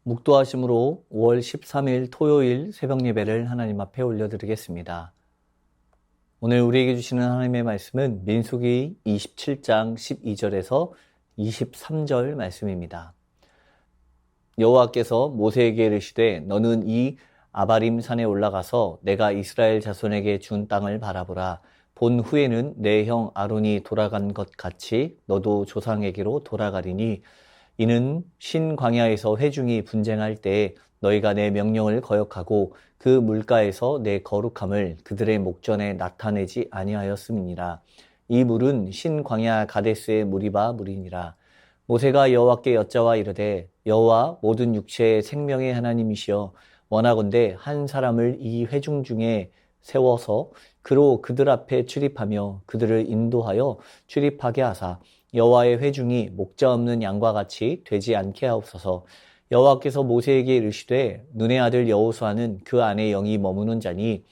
묵도하심으로 5월 13일 토요일 새벽 예배를 하나님 앞에 올려드리겠습니다. 오늘 우리에게 주시는 하나님의 말씀은 민수기 27장 12절에서 23절 말씀입니다. 여호와께서 모세에게 이르시되 너는 이 아바림 산에 올라가서 내가 이스라엘 자손에게 준 땅을 바라보라. 본 후에는 내 형 아론이 돌아간 것 같이 너도 조상에게로 돌아가리니 이는 신광야에서 회중이 분쟁할 때 너희가 내 명령을 거역하고 그 물가에서 내 거룩함을 그들의 목전에 나타내지 아니하였음이니라. 이 물은 신광야 가데스의 무리바 물이니라. 모세가 여호와께 여짜와 이르되 여호와 모든 육체의 생명의 하나님이시여 원하건대 한 사람을 이 회중 중에 세워서 그로 그들 앞에 출입하며 그들을 인도하여 출입하게 하사 여호와의 회중이 목자 없는 양과 같이 되지 않게 하옵소서. 여호와께서 모세에게 이르시되 눈의 아들 여호수아는 그 안에 영이 머무는 자니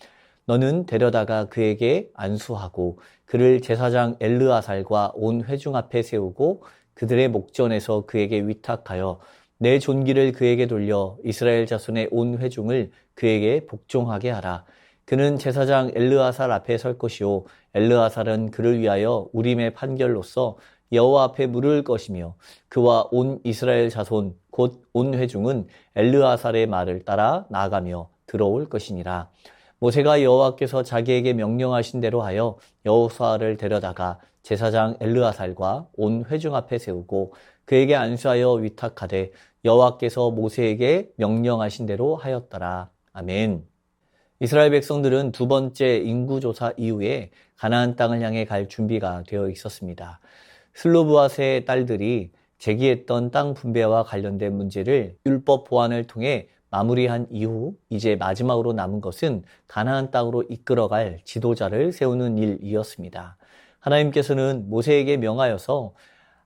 너는 데려다가 그에게 안수하고 그를 제사장 엘르아살과 온 회중 앞에 세우고 그들의 목전에서 그에게 위탁하여 내 존귀를 그에게 돌려 이스라엘 자손의 온 회중을 그에게 복종하게 하라. 그는 제사장 엘르아살 앞에 설 것이요 엘르아살은 그를 위하여 우림의 판결로서 여호와 앞에 물을 것이며 그와 온 이스라엘 자손 곧 온 회중은 엘르아살의 말을 따라 나아가며 들어올 것이니라. 모세가 여호와께서 자기에게 명령하신 대로 하여 여호수아를 데려다가 제사장 엘르아살과 온 회중 앞에 세우고 그에게 안수하여 위탁하되 여호와께서 모세에게 명령하신 대로 하였더라. 아멘. 이스라엘 백성들은 두 번째 인구조사 이후에 가나안 땅을 향해 갈 준비가 되어 있었습니다. 슬로브앗의 딸들이 제기했던 땅 분배와 관련된 문제를 율법 보완을 통해 마무리한 이후 이제 마지막으로 남은 것은 가나안 땅으로 이끌어갈 지도자를 세우는 일이었습니다. 하나님께서는 모세에게 명하여서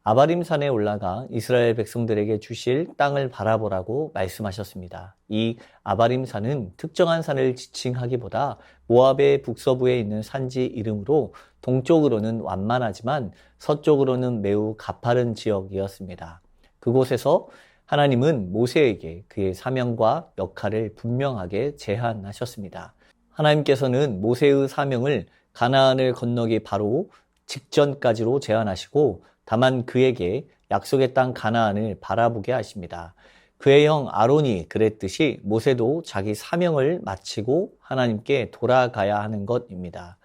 아바림 산에 올라가 이스라엘 백성들에게 주실 땅을 바라보라고 말씀하셨습니다. 이 아바림 산은 특정한 산을 지칭하기보다 모압의 북서부에 있는 산지 이름으로 동쪽으로는 완만하지만 서쪽으로는 매우 가파른 지역이었습니다. 그곳에서 하나님은 모세에게 그의 사명과 역할을 분명하게 제한하셨습니다. 하나님께서는 모세의 사명을 가나안을 건너기 바로 직전까지로 제한하시고 다만 그에게 약속의 땅 가나안을 바라보게 하십니다. 그의 형 아론이 그랬듯이 모세도 자기 사명을 마치고 하나님께 돌아가야 하는 것입니다.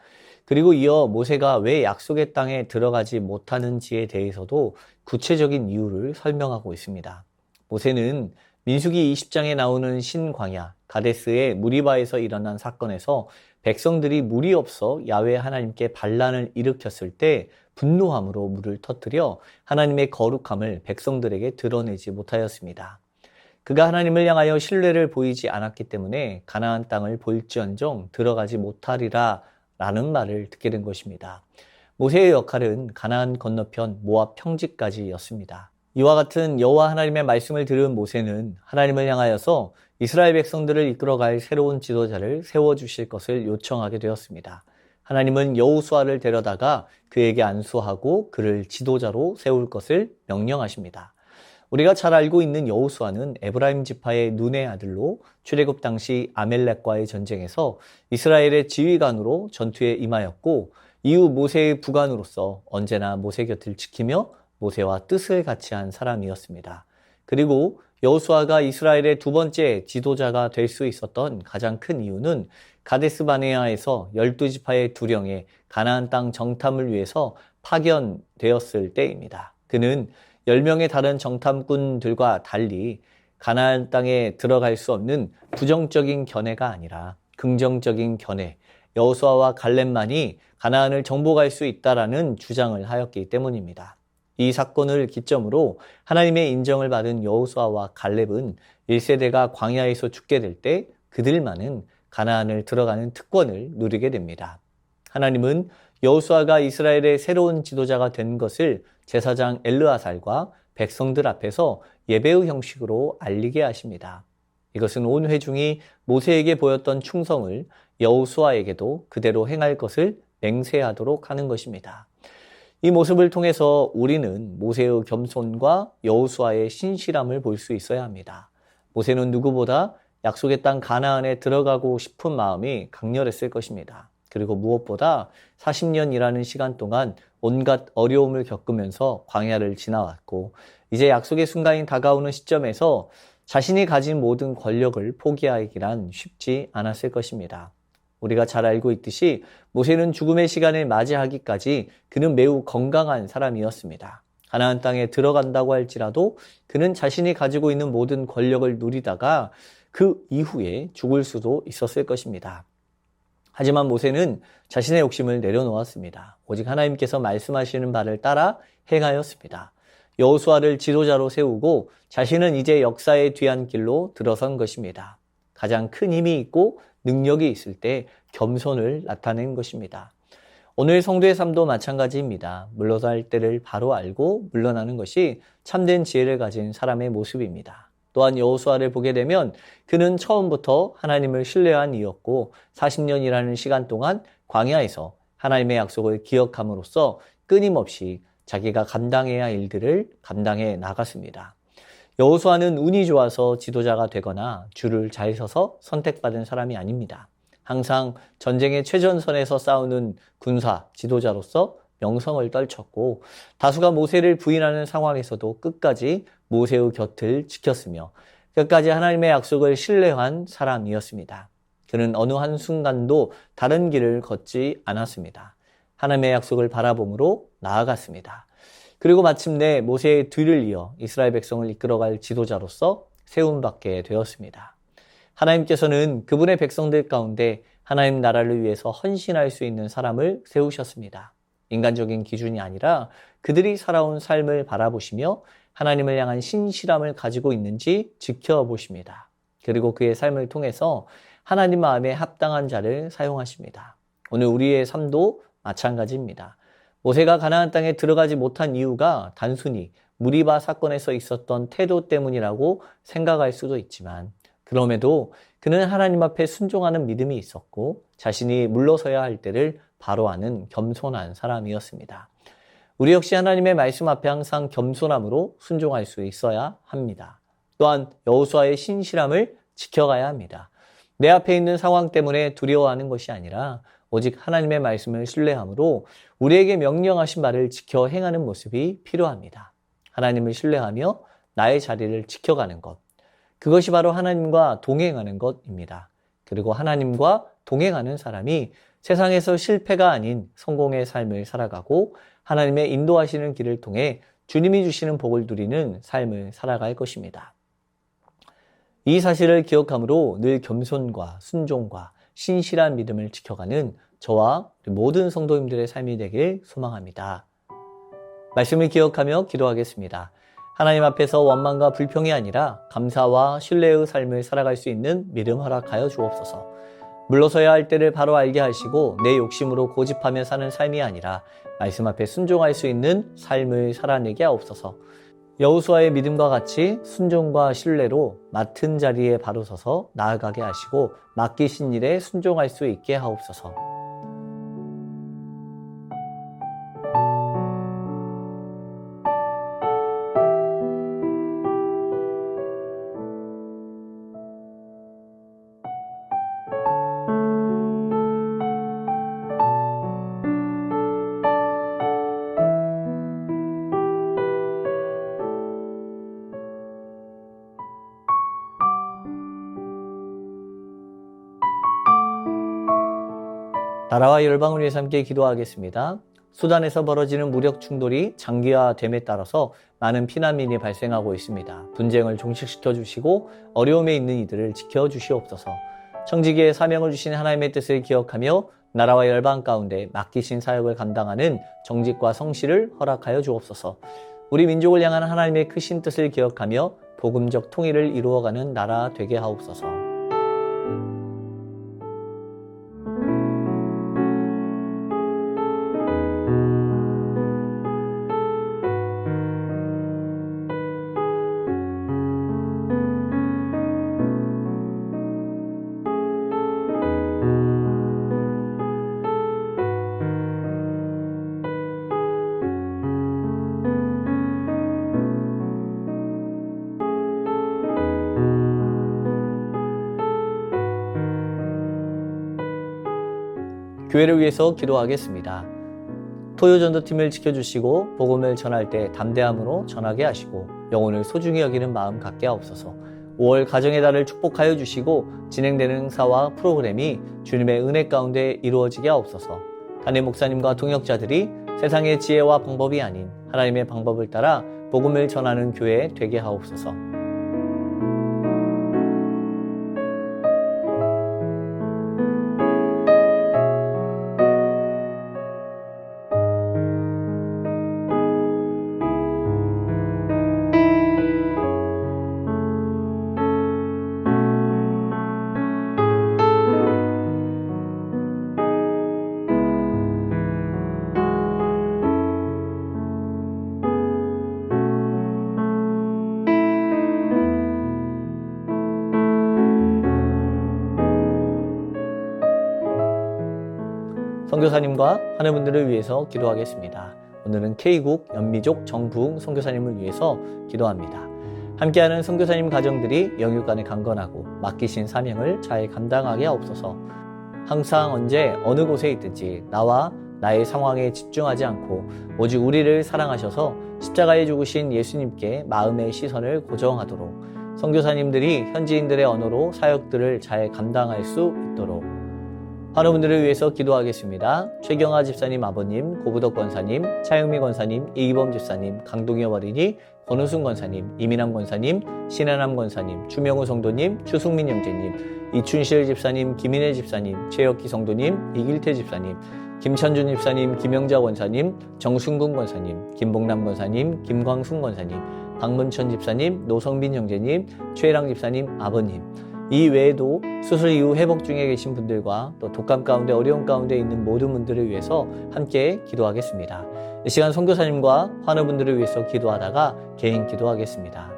그리고 이어 모세가 왜 약속의 땅에 들어가지 못하는지에 대해서도 구체적인 이유를 설명하고 있습니다. 모세는 민수기 20장에 나오는 신광야 가데스의 무리바에서 일어난 사건에서 백성들이 물이 없어 야훼 하나님께 반란을 일으켰을 때 분노함으로 물을 터뜨려 하나님의 거룩함을 백성들에게 드러내지 못하였습니다. 그가 하나님을 향하여 신뢰를 보이지 않았기 때문에 가나안 땅을 볼지언정 들어가지 못하리라 라는 말을 듣게 된 것입니다. 모세의 역할은 가나안 건너편 모압 평지까지였습니다. 이와 같은 여호와 하나님의 말씀을 들은 모세는 하나님을 향하여서 이스라엘 백성들을 이끌어갈 새로운 지도자를 세워주실 것을 요청하게 되었습니다. 하나님은 여호수아를 데려다가 그에게 안수하고 그를 지도자로 세울 것을 명령하십니다. 우리가 잘 알고 있는 여호수아는 에브라임 지파의 눈의 아들로 출애굽 당시 아멜렉과의 전쟁에서 이스라엘의 지휘관으로 전투에 임하였고 이후 모세의 부관으로서 언제나 모세 곁을 지키며 모세와 뜻을 같이 한 사람이었습니다. 그리고 여호수아가 이스라엘의 두 번째 지도자가 될 수 있었던 가장 큰 이유는 가데스 바네아에서 12지파의 두령에 가나안 땅 정탐을 위해서 파견되었을 때입니다. 그는 10명의 다른 정탐꾼들과 달리 가나안 땅에 들어갈 수 없는 부정적인 견해가 아니라 긍정적인 견해, 여호수아와 갈렙만이 가나안을 정복할 수 있다라는 주장을 하였기 때문입니다. 이 사건을 기점으로 하나님의 인정을 받은 여호수아와 갈렙은 1세대가 광야에서 죽게 될 때 그들만은 가나안을 들어가는 특권을 누리게 됩니다. 하나님은 여호수아가 이스라엘의 새로운 지도자가 된 것을 제사장 엘르아살과 백성들 앞에서 예배의 형식으로 알리게 하십니다. 이것은 온 회중이 모세에게 보였던 충성을 여호수아에게도 그대로 행할 것을 맹세하도록 하는 것입니다. 이 모습을 통해서 우리는 모세의 겸손과 여호수아의 신실함을 볼 수 있어야 합니다. 모세는 누구보다 약속의 땅 가나안에 들어가고 싶은 마음이 강렬했을 것입니다. 그리고 무엇보다 40년이라는 시간 동안 온갖 어려움을 겪으면서 광야를 지나왔고 이제 약속의 순간이 다가오는 시점에서 자신이 가진 모든 권력을 포기하기란 쉽지 않았을 것입니다. 우리가 잘 알고 있듯이 모세는 죽음의 시간을 맞이하기까지 그는 매우 건강한 사람이었습니다. 가나안 땅에 들어간다고 할지라도 그는 자신이 가지고 있는 모든 권력을 누리다가 그 이후에 죽을 수도 있었을 것입니다. 하지만 모세는 자신의 욕심을 내려놓았습니다. 오직 하나님께서 말씀하시는 바를 따라 행하였습니다. 여호수아를 지도자로 세우고 자신은 이제 역사의 뒤안길로 들어선 것입니다. 가장 큰 힘이 있고 능력이 있을 때 겸손을 나타낸 것입니다. 오늘 성도의 삶도 마찬가지입니다. 물러날 때를 바로 알고 물러나는 것이 참된 지혜를 가진 사람의 모습입니다. 또한 여호수아를 보게 되면 그는 처음부터 하나님을 신뢰한 이였고 40년이라는 시간 동안 광야에서 하나님의 약속을 기억함으로써 끊임없이 자기가 감당해야 할 일들을 감당해 나갔습니다. 여호수아는 운이 좋아서 지도자가 되거나 줄을 잘 서서 선택받은 사람이 아닙니다. 항상 전쟁의 최전선에서 싸우는 군사, 지도자로서 명성을 떨쳤고 다수가 모세를 부인하는 상황에서도 끝까지 모세의 곁을 지켰으며 끝까지 하나님의 약속을 신뢰한 사람이었습니다. 그는 어느 한순간도 다른 길을 걷지 않았습니다. 하나님의 약속을 바라봄으로 나아갔습니다. 그리고 마침내 모세의 뒤를 이어 이스라엘 백성을 이끌어갈 지도자로서 세움받게 되었습니다. 하나님께서는 그분의 백성들 가운데 하나님 나라를 위해서 헌신할 수 있는 사람을 세우셨습니다. 인간적인 기준이 아니라 그들이 살아온 삶을 바라보시며 하나님을 향한 신실함을 가지고 있는지 지켜보십니다. 그리고 그의 삶을 통해서 하나님 마음에 합당한 자를 사용하십니다. 오늘 우리의 삶도 마찬가지입니다. 모세가 가나안 땅에 들어가지 못한 이유가 단순히 무리바 사건에서 있었던 태도 때문이라고 생각할 수도 있지만 그럼에도 그는 하나님 앞에 순종하는 믿음이 있었고 자신이 물러서야 할 때를 바로 아는 겸손한 사람이었습니다. 우리 역시 하나님의 말씀 앞에 항상 겸손함으로 순종할 수 있어야 합니다. 또한 여호수아의 신실함을 지켜가야 합니다. 내 앞에 있는 상황 때문에 두려워하는 것이 아니라 오직 하나님의 말씀을 신뢰함으로 우리에게 명령하신 바를 지켜 행하는 모습이 필요합니다. 하나님을 신뢰하며 나의 자리를 지켜가는 것. 그것이 바로 하나님과 동행하는 것입니다. 그리고 하나님과 동행하는 사람이 세상에서 실패가 아닌 성공의 삶을 살아가고 하나님의 인도하시는 길을 통해 주님이 주시는 복을 누리는 삶을 살아갈 것입니다. 이 사실을 기억함으로 늘 겸손과 순종과 신실한 믿음을 지켜가는 저와 모든 성도님들의 삶이 되길 소망합니다. 말씀을 기억하며 기도하겠습니다. 하나님 앞에서 원망과 불평이 아니라 감사와 신뢰의 삶을 살아갈 수 있는 믿음 허락하여 주옵소서. 물러서야 할 때를 바로 알게 하시고 내 욕심으로 고집하며 사는 삶이 아니라 말씀 앞에 순종할 수 있는 삶을 살아내게 하옵소서. 여호수아의 믿음과 같이 순종과 신뢰로 맡은 자리에 바로 서서 나아가게 하시고 맡기신 일에 순종할 수 있게 하옵소서. 나라와 열방을 위해서 함께 기도하겠습니다. 수단에서 벌어지는 무력 충돌이 장기화됨에 따라서 많은 피난민이 발생하고 있습니다. 분쟁을 종식시켜 주시고 어려움에 있는 이들을 지켜주시옵소서. 청지기의 사명을 주신 하나님의 뜻을 기억하며 나라와 열방 가운데 맡기신 사역을 감당하는 정직과 성실을 허락하여 주옵소서. 우리 민족을 향한 하나님의 크신 뜻을 기억하며 복음적 통일을 이루어가는 나라 되게 하옵소서. 교회를 위해서 기도하겠습니다. 토요전도팀을 지켜주시고 복음을 전할 때 담대함으로 전하게 하시고 영혼을 소중히 여기는 마음 갖게 하옵소서. 5월 가정의 달을 축복하여 주시고 진행되는 행사와 프로그램이 주님의 은혜 가운데 이루어지게 하옵소서. 담임 목사님과 동역자들이 세상의 지혜와 방법이 아닌 하나님의 방법을 따라 복음을 전하는 교회 되게 하옵소서. 선교사님과 하늘분들을 위해서 기도하겠습니다. 오늘은 K국 연미족 정부흥 선교사님을 위해서 기도합니다. 함께하는 선교사님 가정들이 영육간에 강건하고 맡기신 사명을 잘 감당하게 하옵소서. 항상 언제 어느 곳에 있든지 나와 나의 상황에 집중하지 않고 오직 우리를 사랑하셔서 십자가에 죽으신 예수님께 마음의 시선을 고정하도록 선교사님들이 현지인들의 언어로 사역들을 잘 감당할 수 있도록 환우분들을 위해서 기도하겠습니다. 최경아 집사님 아버님, 고부덕 권사님, 차영미 권사님, 이기범 집사님, 강동엽 어린이, 권우순 권사님, 이민남 권사님, 신하남 권사님, 추명우 성도님, 추승민 형제님, 이춘실 집사님, 김인혜 집사님, 최혁기 성도님, 이길태 집사님, 김천준 집사님, 김영자 권사님, 정순근 권사님, 김봉남 권사님, 김광순 권사님, 박문천 집사님, 노성빈 형제님, 최혜랑 집사님 아버님, 이 외에도 수술 이후 회복 중에 계신 분들과 또 독감 가운데 어려움 가운데 있는 모든 분들을 위해서 함께 기도하겠습니다. 이 시간 선교사님과 환우분들을 위해서 기도하다가 개인 기도하겠습니다.